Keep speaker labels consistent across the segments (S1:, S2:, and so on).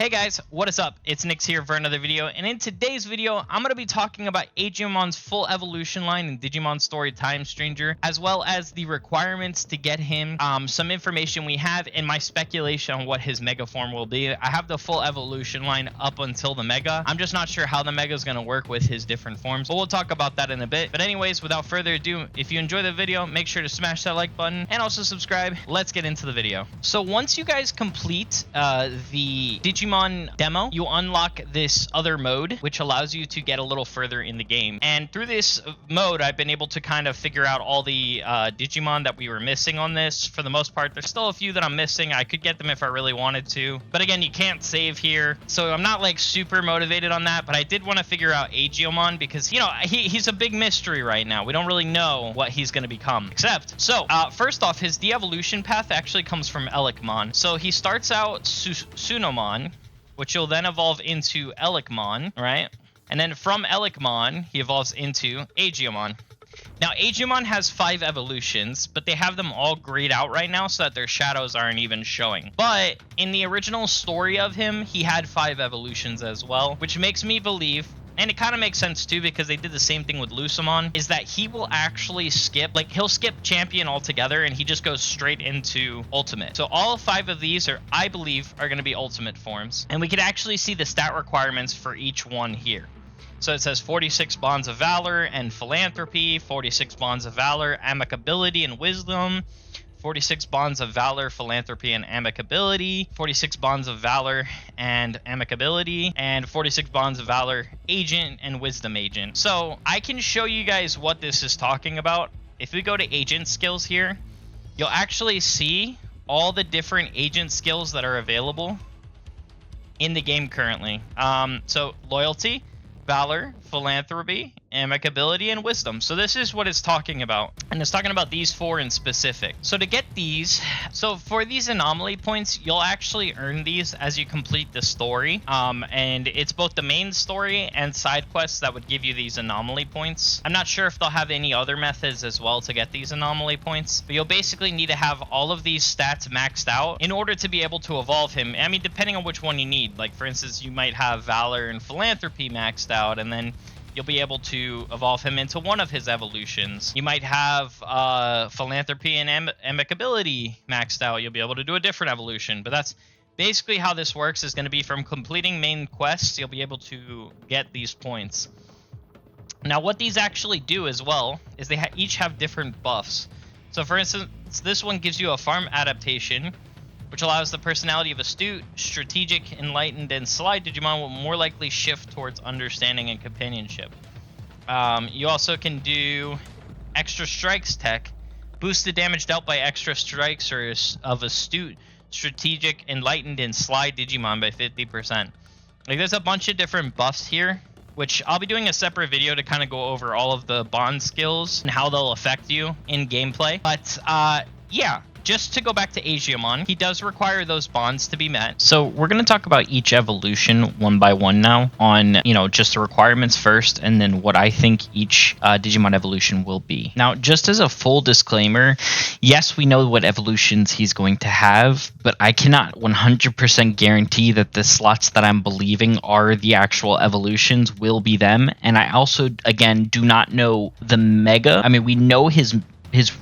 S1: Hey guys, what is up? It's Nix here for another video, and in today's video, I'm going to be talking about Aegiomon's full evolution line in Digimon Story Time Stranger, as well as the requirements to get him, some information we have, and my speculation on what his Mega form will be. I have the full evolution line up until the Mega. I'm just not sure how the Mega is going to work with his different forms, but we'll talk about that in a bit. But anyways, without further ado, if you enjoy the video, make sure to smash that like button and also subscribe. Let's get into the video. So once you guys complete the Digimon demo, you unlock this other mode, which allows you to get a little further in the game. And through this mode, I've been able to kind of figure out all the Digimon that we were missing on this. For the most part, there's still a few that I'm missing. I could get them if I really wanted to. But again, you can't save here. So I'm not like super motivated on that, but I did want to figure out Aegiomon because, you know, he's a big mystery right now. We don't really know what he's going to become. First off, his de-evolution path actually comes from Agumon. So he starts out Sunomon, which will then evolve into Agumon, right? And then from Agumon, he evolves into Aegiomon. Now, Aegiomon has 5 evolutions, but they have them all grayed out right now so that their shadows aren't even showing. But in the original story of him, he had 5 evolutions as well, which makes me believe, and it kind of makes sense too because they did the same thing with Lucemon, is that he will actually skip, like he'll skip champion altogether and he just goes straight into ultimate. So all 5 of these are, I believe, are going to be ultimate forms. And we could actually see the stat requirements for each one here. So it says 46 bonds of valor and philanthropy, 46 bonds of valor, amicability and wisdom, 46 bonds of valor, philanthropy, and amicability, 46 bonds of valor and amicability, and 46 bonds of valor, agent, and wisdom agent. So I can show you guys what this is talking about. If we go to agent skills here, you'll actually see all the different agent skills that are available in the game currently. So loyalty, valor, philanthropy, amicability, and wisdom. So this is what it's talking about. And it's talking about these 4 in specific. So to get these, so for these anomaly points, you'll actually earn these as you complete the story. And it's both the main story and side quests that would give you these anomaly points. I'm not sure if they'll have any other methods as well to get these anomaly points, but you'll basically need to have all of these stats maxed out in order to be able to evolve him. I mean, depending on which one you need. Like, for instance, you might have valor and philanthropy maxed out, and then you'll be able to evolve him into one of his evolutions. You might have philanthropy and amicability maxed out. You'll be able to do a different evolution. But that's basically how this works, is going to be from completing main quests, you'll be able to get these points. Now, what these actually do as well is they each have different buffs. So, for instance, this one gives you a farm adaptation, which allows the personality of astute, strategic, enlightened, and sly Digimon will more likely shift towards understanding and companionship. You also can do extra strikes tech, boost the damage dealt by extra strikes or of astute, strategic, enlightened, and sly Digimon by 50%. Like, there's a bunch of different buffs here, which I'll be doing a separate video to kind of go over all of the bond skills and how they'll affect you in gameplay. But yeah. Just to go back to Aegiomon, he does require those bonds to be met. So we're going to talk about each evolution one by one now on, you know, just the requirements first and then what I think each Digimon evolution will be. Now, just as a full disclaimer, yes, we know what evolutions he's going to have, but I cannot 100% guarantee that the slots that I'm believing are the actual evolutions will be them. And I also, again, do not know the Mega. I mean, we know his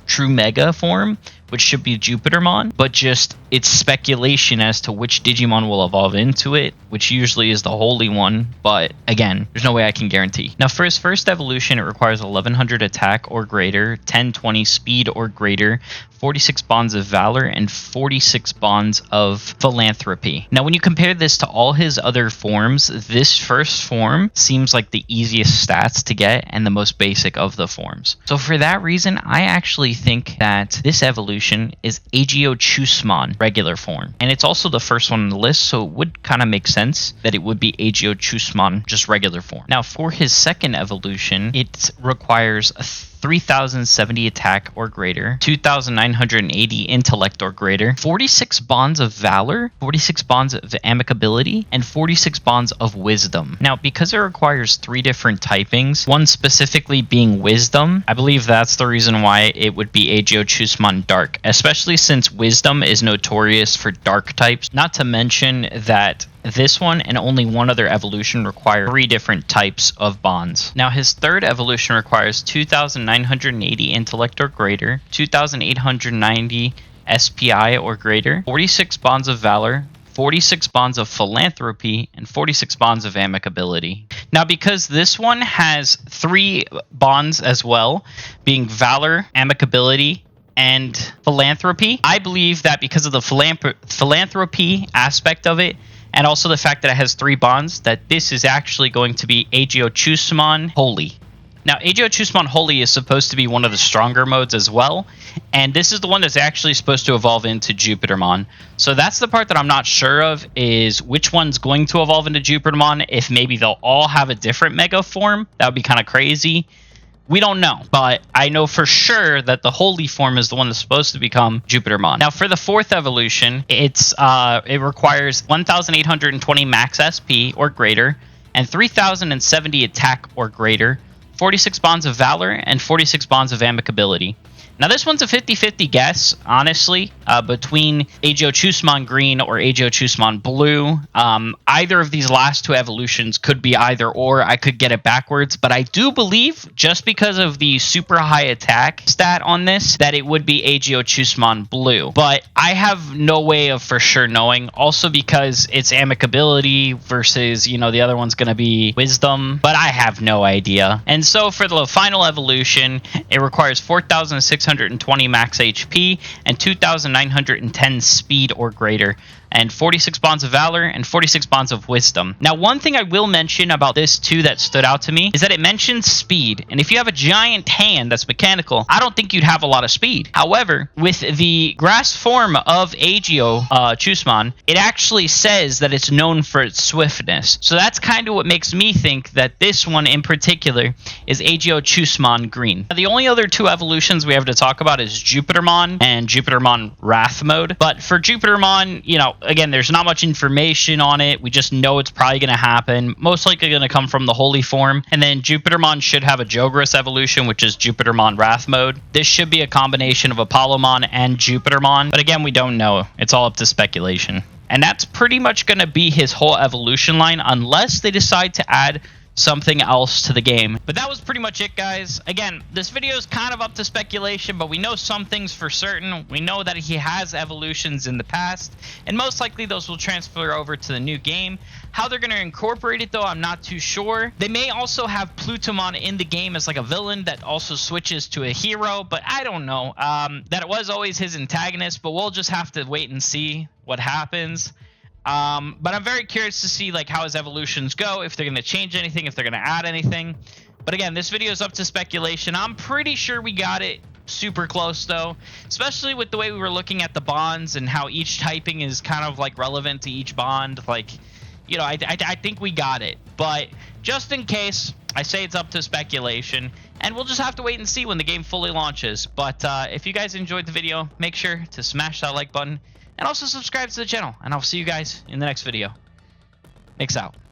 S1: true Mega form, which should be Jupitermon, but just it's speculation as to which Digimon will evolve into it, which usually is the Holy One, but again, there's no way I can guarantee. Now, for his first evolution, it requires 1100 attack or greater, 1020 speed or greater, 46 bonds of valor, and 46 bonds of philanthropy. Now, when you compare this to all his other forms, this first form seems like the easiest stats to get and the most basic of the forms. So for that reason, I actually think that this evolution is Aegiomon regular form. And it's also the first one on the list, so it would kind of make sense that it would be Aegiomon just regular form. Now, for his second evolution, it requires a 3,070 attack or greater, 2,980 intellect or greater, 46 bonds of valor, 46 bonds of amicability, and 46 bonds of wisdom. Now, because it requires 3 different typings, one specifically being wisdom, I believe that's the reason why it would be Aegiomon Dark, especially since wisdom is notorious for dark types, not to mention that this one and only one other evolution require 3 different types of bonds. Now, his third evolution requires 2,980 intellect or greater, 2,890 SPI or greater, 46 bonds of valor, 46 bonds of philanthropy, and 46 bonds of amicability. Now, because this one has 3 bonds as well, being valor, amicability, and philanthropy, I believe that because of the philanthropy aspect of it, and also the fact that it has 3 bonds, that this is actually going to be Aegiomons Holy. Now, Aegiomons Holy is supposed to be one of the stronger modes as well, and this is the one that's actually supposed to evolve into Jupitermon. So that's the part that I'm not sure of, is which one's going to evolve into Jupitermon, if maybe they'll all have a different mega form. That would be kind of crazy. We don't know, but I know for sure that the Holy form is the one that's supposed to become Jupitermon. Now, for the 4th evolution, it requires 1,820 max SP or greater, and 3,070 attack or greater, 46 bonds of valor, and 46 bonds of amicability. Now, this one's a 50-50 guess, honestly, between Aegiomons Green or Aegiomons Blue. Either of these last 2 evolutions could be either or. I could get it backwards, but I do believe, just because of the super high attack stat on this, that it would be Aegiomons Blue. But I have no way of for sure knowing. Also because it's amicability versus, you know, the other one's going to be wisdom, but I have no idea. And so for the final evolution, it requires 4,620 max HP and 2,910 speed or greater, and 46 bonds of valor and 46 bonds of wisdom. Now, one thing I will mention about this too that stood out to me is that it mentions speed, and if you have a giant hand that's mechanical, I don't think you'd have a lot of speed. However, with the grass form of Aegiomons, it actually says that it's known for its swiftness. So that's kind of what makes me think that this one in particular is Aegiomons Green. Now, the only other 2 evolutions we have to talk about is Jupitermon and Jupitermon Wrath mode. But for Jupitermon, you know, again, there's not much information on it. We just know it's probably going to happen. Most likely going to come from the Holy form. And then Jupitermon should have a Jogras evolution, which is Jupitermon Wrath mode. This should be a combination of Apollomon and Jupitermon. But again, we don't know. It's all up to speculation. And that's pretty much going to be his whole evolution line, unless they decide to add something else to the game. But that was pretty much it, guys. Again, this video is kind of up to speculation, but we know some things for certain. We know that he has evolutions in the past, and most likely those will transfer over to the new game. How they're going to incorporate it, though, I'm not too sure. They may also have Plutomon in the game as like a villain that also switches to a hero, but I don't know. That it was always his antagonist, but we'll just have to wait and see what happens. But I'm very curious to see like how his evolutions go, if they're going to change anything, if they're going to add anything. But again, this video is up to speculation. I'm pretty sure we got it super close though, especially with the way we were looking at the bonds and how each typing is kind of like relevant to each bond. Like, you know, I think we got it. But just in case, I say it's up to speculation, and we'll just have to wait and see when the game fully launches. But if you guys enjoyed the video, make sure to smash that like button. And also subscribe to the channel. And I'll see you guys in the next video. Mix out.